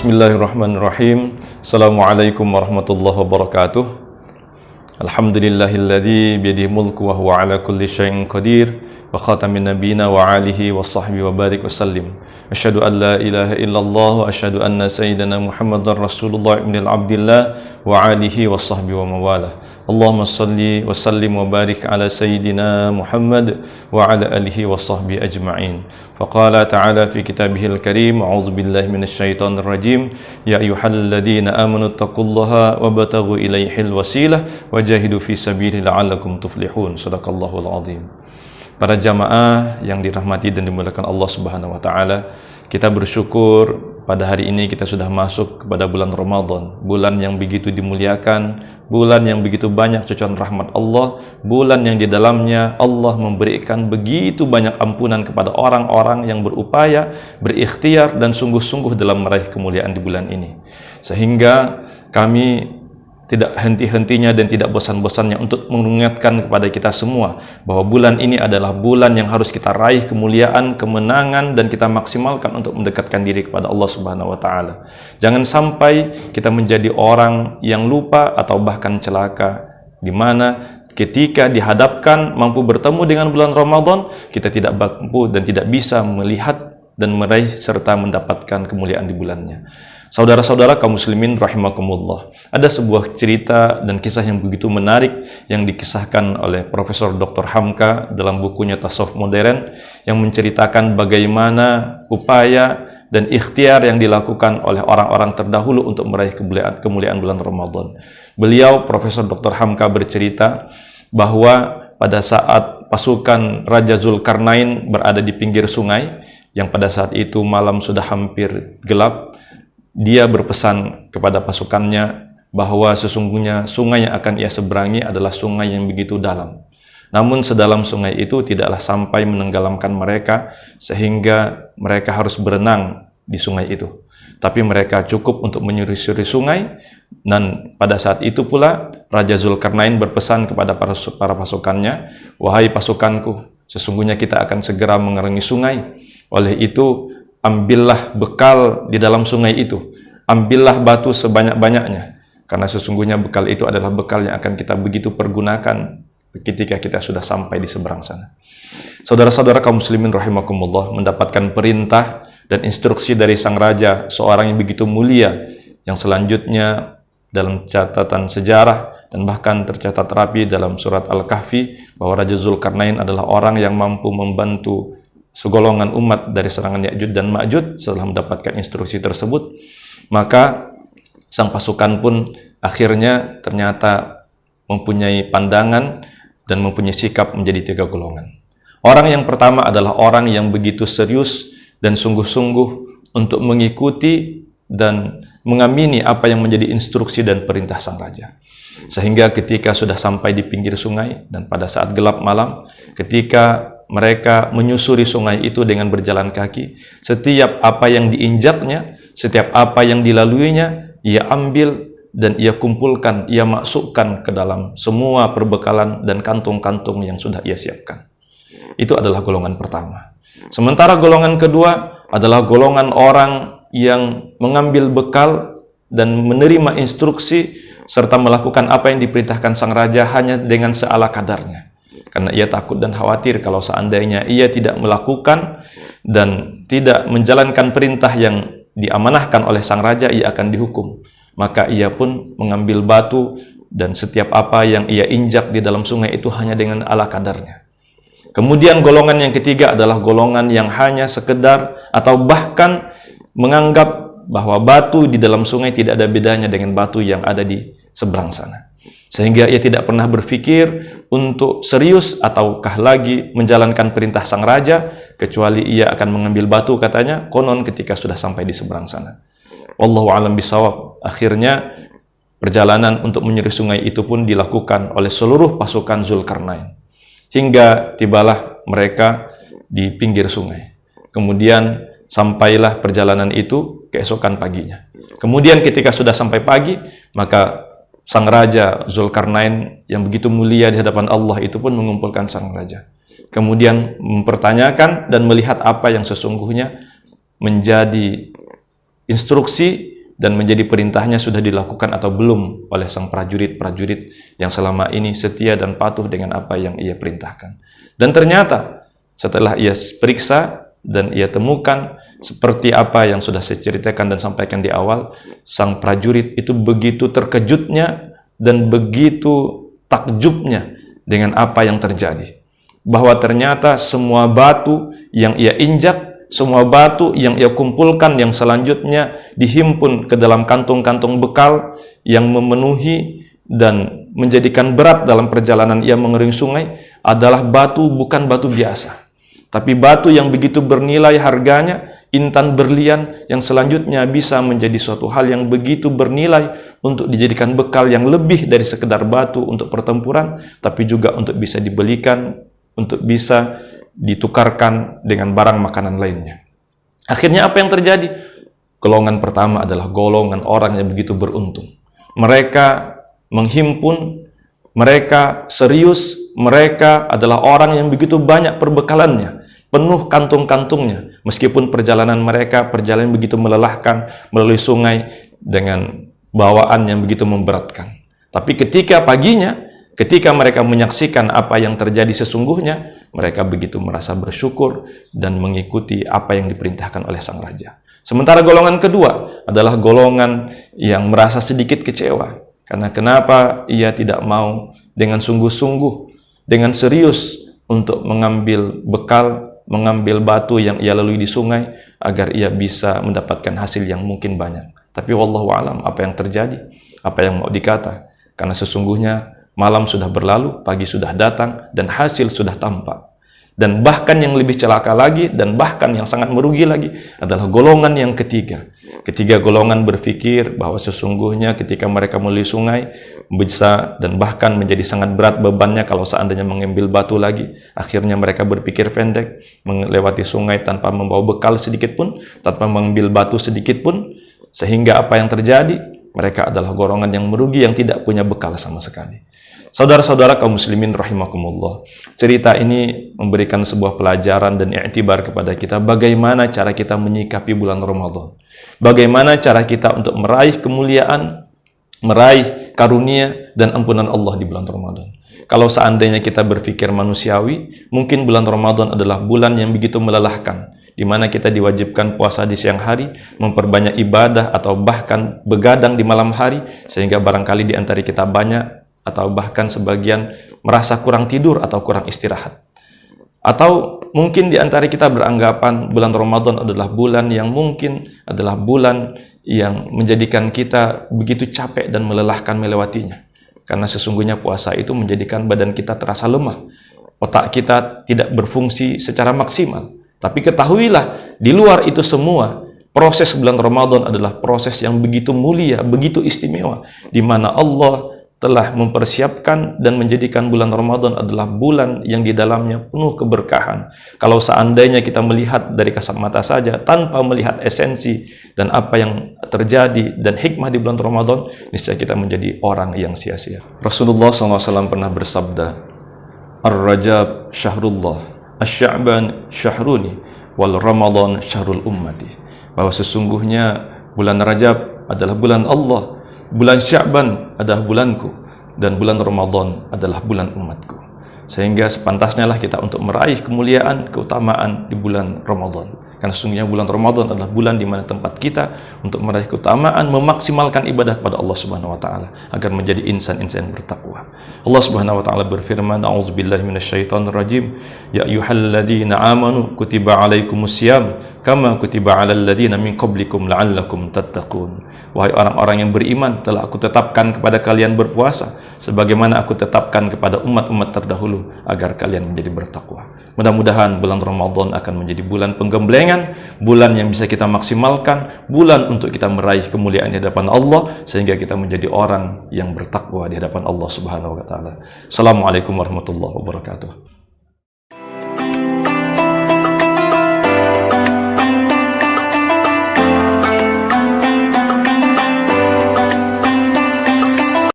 Bismillahirrahmanirrahim. Assalamualaikum warahmatullahi wabarakatuh. Alhamdulillahilladzi biyadihi mulku wa huwa ala kulli syai'in qadir wa khatamin nabiyina wa alihi wa sahbihi wa barik wa sallim. Asyhadu an la ilaha illallah wa asyhadu anna sayyidana Muhammadar Rasulullah ibn Abdillah wa alihi wa sahbihi wa mawalah. Allahumma salli wa sallim wa barik ala sayyidina Muhammad wa ala alihi wa sahbihi ajma'in. Faqala ta'ala fi kitabihil karim, a'udzu billahi minasyaitonir rajim, ya ayyuhalladzina amanu taqullaha wabtaghu ilaihil wasilah wajahidu fi sabilihi la'allakum tuflihun. Shadaqallahul azim. Para jamaah yang dirahmati dan dimuliakan Allah Subhanahu wa taala, kita bersyukur pada hari ini kita sudah masuk kepada bulan Ramadan, bulan yang begitu dimuliakan, bulan yang begitu banyak curahan rahmat Allah, bulan yang di dalamnya Allah memberikan begitu banyak ampunan kepada orang-orang yang berupaya, berikhtiar dan sungguh-sungguh dalam meraih kemuliaan di bulan ini. Sehingga kami tidak henti-hentinya dan tidak bosan-bosannya untuk mengingatkan kepada kita semua bahwa bulan ini adalah bulan yang harus kita raih kemuliaan, kemenangan, dan kita maksimalkan untuk mendekatkan diri kepada Allah Subhanahu wa taala. Jangan sampai kita menjadi orang yang lupa atau bahkan celaka, di mana ketika dihadapkan mampu bertemu dengan bulan Ramadan, kita tidak mampu dan tidak bisa melihat dan meraih serta mendapatkan kemuliaan di bulannya. Saudara-saudara kaum muslimin rahimakumullah, ada sebuah cerita dan kisah yang begitu menarik yang dikisahkan oleh Profesor Dr. Hamka dalam bukunya Tasawuf Modern, yang menceritakan bagaimana upaya dan ikhtiar yang dilakukan oleh orang-orang terdahulu untuk meraih kemuliaan bulan Ramadan. Beliau, Profesor Dr. Hamka, bercerita bahwa pada saat pasukan Raja Zulkarnain berada di pinggir sungai, yang pada saat itu malam sudah hampir gelap, dia berpesan kepada pasukannya bahwa sesungguhnya sungai yang akan ia seberangi adalah sungai yang begitu dalam. Namun sedalam sungai itu tidaklah sampai menenggelamkan mereka sehingga mereka harus berenang di sungai itu. Tapi mereka cukup untuk menyusuri sungai, dan pada saat itu pula Raja Zulkarnain berpesan kepada para pasukannya, "Wahai pasukanku, sesungguhnya kita akan segera mengerangi sungai. Oleh itu, ambillah bekal di dalam sungai itu, ambillah batu sebanyak-banyaknya, karena sesungguhnya bekal itu adalah bekal yang akan kita begitu pergunakan ketika kita sudah sampai di seberang sana." Saudara-saudara kaum muslimin rahimakumullah, mendapatkan perintah dan instruksi dari sang raja, seorang yang begitu mulia, yang selanjutnya dalam catatan sejarah dan bahkan tercatat rapi dalam surat Al-Kahfi bahwa Raja Zulkarnain adalah orang yang mampu membantu segolongan umat dari serangan Ya'juj dan Ma'juj. Setelah mendapatkan instruksi tersebut, maka sang pasukan pun akhirnya ternyata mempunyai pandangan dan mempunyai sikap menjadi 3 golongan. Orang yang pertama adalah orang yang begitu serius dan sungguh-sungguh untuk mengikuti dan mengamini apa yang menjadi instruksi dan perintah sang raja. Sehingga ketika sudah sampai di pinggir sungai dan pada saat gelap malam, ketika mereka menyusuri sungai itu dengan berjalan kaki, setiap apa yang diinjaknya, setiap apa yang dilaluinya, ia ambil dan ia kumpulkan, ia masukkan ke dalam semua perbekalan dan kantung-kantung yang sudah ia siapkan. Itu adalah golongan pertama. Sementara golongan kedua adalah golongan orang yang mengambil bekal dan menerima instruksi serta melakukan apa yang diperintahkan sang raja hanya dengan seala kadarnya. Karena ia takut dan khawatir kalau seandainya ia tidak melakukan dan tidak menjalankan perintah yang diamanahkan oleh sang raja, ia akan dihukum. Maka ia pun mengambil batu dan setiap apa yang ia injak di dalam sungai itu hanya dengan ala kadarnya. Kemudian golongan yang ketiga adalah golongan yang hanya sekedar atau bahkan menganggap bahwa batu di dalam sungai tidak ada bedanya dengan batu yang ada di seberang sana. Sehingga ia tidak pernah berpikir untuk serius ataukah lagi menjalankan perintah sang raja, kecuali ia akan mengambil batu, katanya, konon ketika sudah sampai di seberang sana. Wallahu a'lam bishawab. Akhirnya perjalanan untuk menyusuri sungai itu pun dilakukan oleh seluruh pasukan Zulkarnain. Hingga tibalah mereka di pinggir sungai. Kemudian sampailah perjalanan itu keesokan paginya. Kemudian ketika sudah sampai pagi, maka sang raja Zulkarnain yang begitu mulia di hadapan Allah itu pun mengumpulkan sang raja. Kemudian mempertanyakan dan melihat apa yang sesungguhnya menjadi instruksi dan menjadi perintahnya sudah dilakukan atau belum oleh sang prajurit-prajurit yang selama ini setia dan patuh dengan apa yang ia perintahkan. Dan ternyata setelah ia periksa dan ia temukan seperti apa yang sudah saya ceritakan dan sampaikan di awal, sang prajurit itu begitu terkejutnya dan begitu takjubnya dengan apa yang terjadi. Bahwa ternyata semua batu yang ia injak, semua batu yang ia kumpulkan yang selanjutnya dihimpun ke dalam kantung-kantung bekal yang memenuhi dan menjadikan berat dalam perjalanan ia mengering sungai adalah batu, bukan batu biasa, tapi batu yang begitu bernilai harganya, intan berlian yang selanjutnya bisa menjadi suatu hal yang begitu bernilai untuk dijadikan bekal yang lebih dari sekedar batu untuk pertempuran, tapi juga untuk bisa dibelikan, untuk bisa ditukarkan dengan barang makanan lainnya. Akhirnya apa yang terjadi? Golongan pertama adalah golongan orang yang begitu beruntung. Mereka menghimpun, mereka serius, mereka adalah orang yang begitu banyak perbekalannya, penuh kantung-kantungnya, meskipun perjalanan mereka perjalanan begitu melelahkan melalui sungai dengan bawaan yang begitu memberatkan. Tapi ketika paginya, ketika mereka menyaksikan apa yang terjadi sesungguhnya, mereka begitu merasa bersyukur dan mengikuti apa yang diperintahkan oleh sang raja. Sementara golongan kedua adalah golongan yang merasa sedikit kecewa. Karena kenapa ia tidak mau dengan sungguh-sungguh, dengan serius untuk mengambil bekal, mengambil batu yang ia lalui di sungai, agar ia bisa mendapatkan hasil yang mungkin banyak. Tapi wallahu alam, apa yang terjadi, apa yang mau dikata. Karena sesungguhnya malam sudah berlalu, pagi sudah datang, dan hasil sudah tampak. Dan bahkan yang lebih celaka lagi, dan bahkan yang sangat merugi lagi, adalah golongan yang ketiga. Ketiga golongan berpikir bahwa sesungguhnya ketika mereka melalui sungai, bisa dan bahkan menjadi sangat berat bebannya kalau seandainya mengambil batu lagi. Akhirnya mereka berpikir pendek, melewati sungai tanpa membawa bekal sedikit pun, tanpa mengambil batu sedikit pun, sehingga apa yang terjadi? Mereka adalah golongan yang merugi, yang tidak punya bekal sama sekali. Saudara-saudara kaum muslimin rahimakumullah, cerita ini memberikan sebuah pelajaran dan i'tibar kepada kita bagaimana cara kita menyikapi bulan Ramadan. Bagaimana cara kita untuk meraih kemuliaan, meraih karunia dan ampunan Allah di bulan Ramadan. Kalau seandainya kita berpikir manusiawi, mungkin bulan Ramadan adalah bulan yang begitu melelahkan, di mana kita diwajibkan puasa di siang hari, memperbanyak ibadah atau bahkan begadang di malam hari, sehingga barangkali di antara kita banyak atau bahkan sebagian merasa kurang tidur atau kurang istirahat. Atau mungkin di antara kita beranggapan bulan Ramadan adalah bulan yang mungkin adalah bulan yang menjadikan kita begitu capek dan melelahkan melewatinya. Karena sesungguhnya puasa itu menjadikan badan kita terasa lemah, otak kita tidak berfungsi secara maksimal. Tapi ketahuilah, di luar itu semua, proses bulan Ramadan adalah proses yang begitu mulia, begitu istimewa, di mana Allah telah mempersiapkan dan menjadikan bulan Ramadan adalah bulan yang di dalamnya penuh keberkahan. Kalau seandainya kita melihat dari kasat mata saja, tanpa melihat esensi dan apa yang terjadi dan hikmah di bulan Ramadan, niscaya kita menjadi orang yang sia-sia. Rasulullah SAW pernah bersabda, Ar-Rajab syahrullah, Asy-Sya'ban syahruni, wal Ramadan syahrul ummati. Bahwa sesungguhnya bulan Rajab adalah bulan Allah, bulan Sya'ban adalah bulanku, dan bulan Ramadan adalah bulan umatku. Sehingga sepantasnya lah kita untuk meraih kemuliaan, keutamaan di bulan Ramadan. Karena sesungguhnya bulan Ramadan adalah bulan di mana tempat kita untuk meraih keutamaan, memaksimalkan ibadah kepada Allah Subhanahu wa taala agar menjadi insan-insan bertakwa. Allah Subhanahu wa taala berfirman, A'udzubillahi minasyaitonirrajim, ya ayyuhalladzina amanu kutiba alaikumusiyam kama kutiba alal ladzina min qablikum la'allakum tattaqun. Wahai orang-orang yang beriman, telah aku tetapkan kepada kalian berpuasa sebagaimana aku tetapkan kepada umat-umat terdahulu agar kalian menjadi bertakwa. Mudah-mudahan bulan Ramadan akan menjadi bulan penggemblengan, bulan yang bisa kita maksimalkan, bulan untuk kita meraih kemuliaan di hadapan Allah, sehingga kita menjadi orang yang bertakwa di hadapan Allah Subhanahu wa taala. Assalamualaikum warahmatullahi wabarakatuh.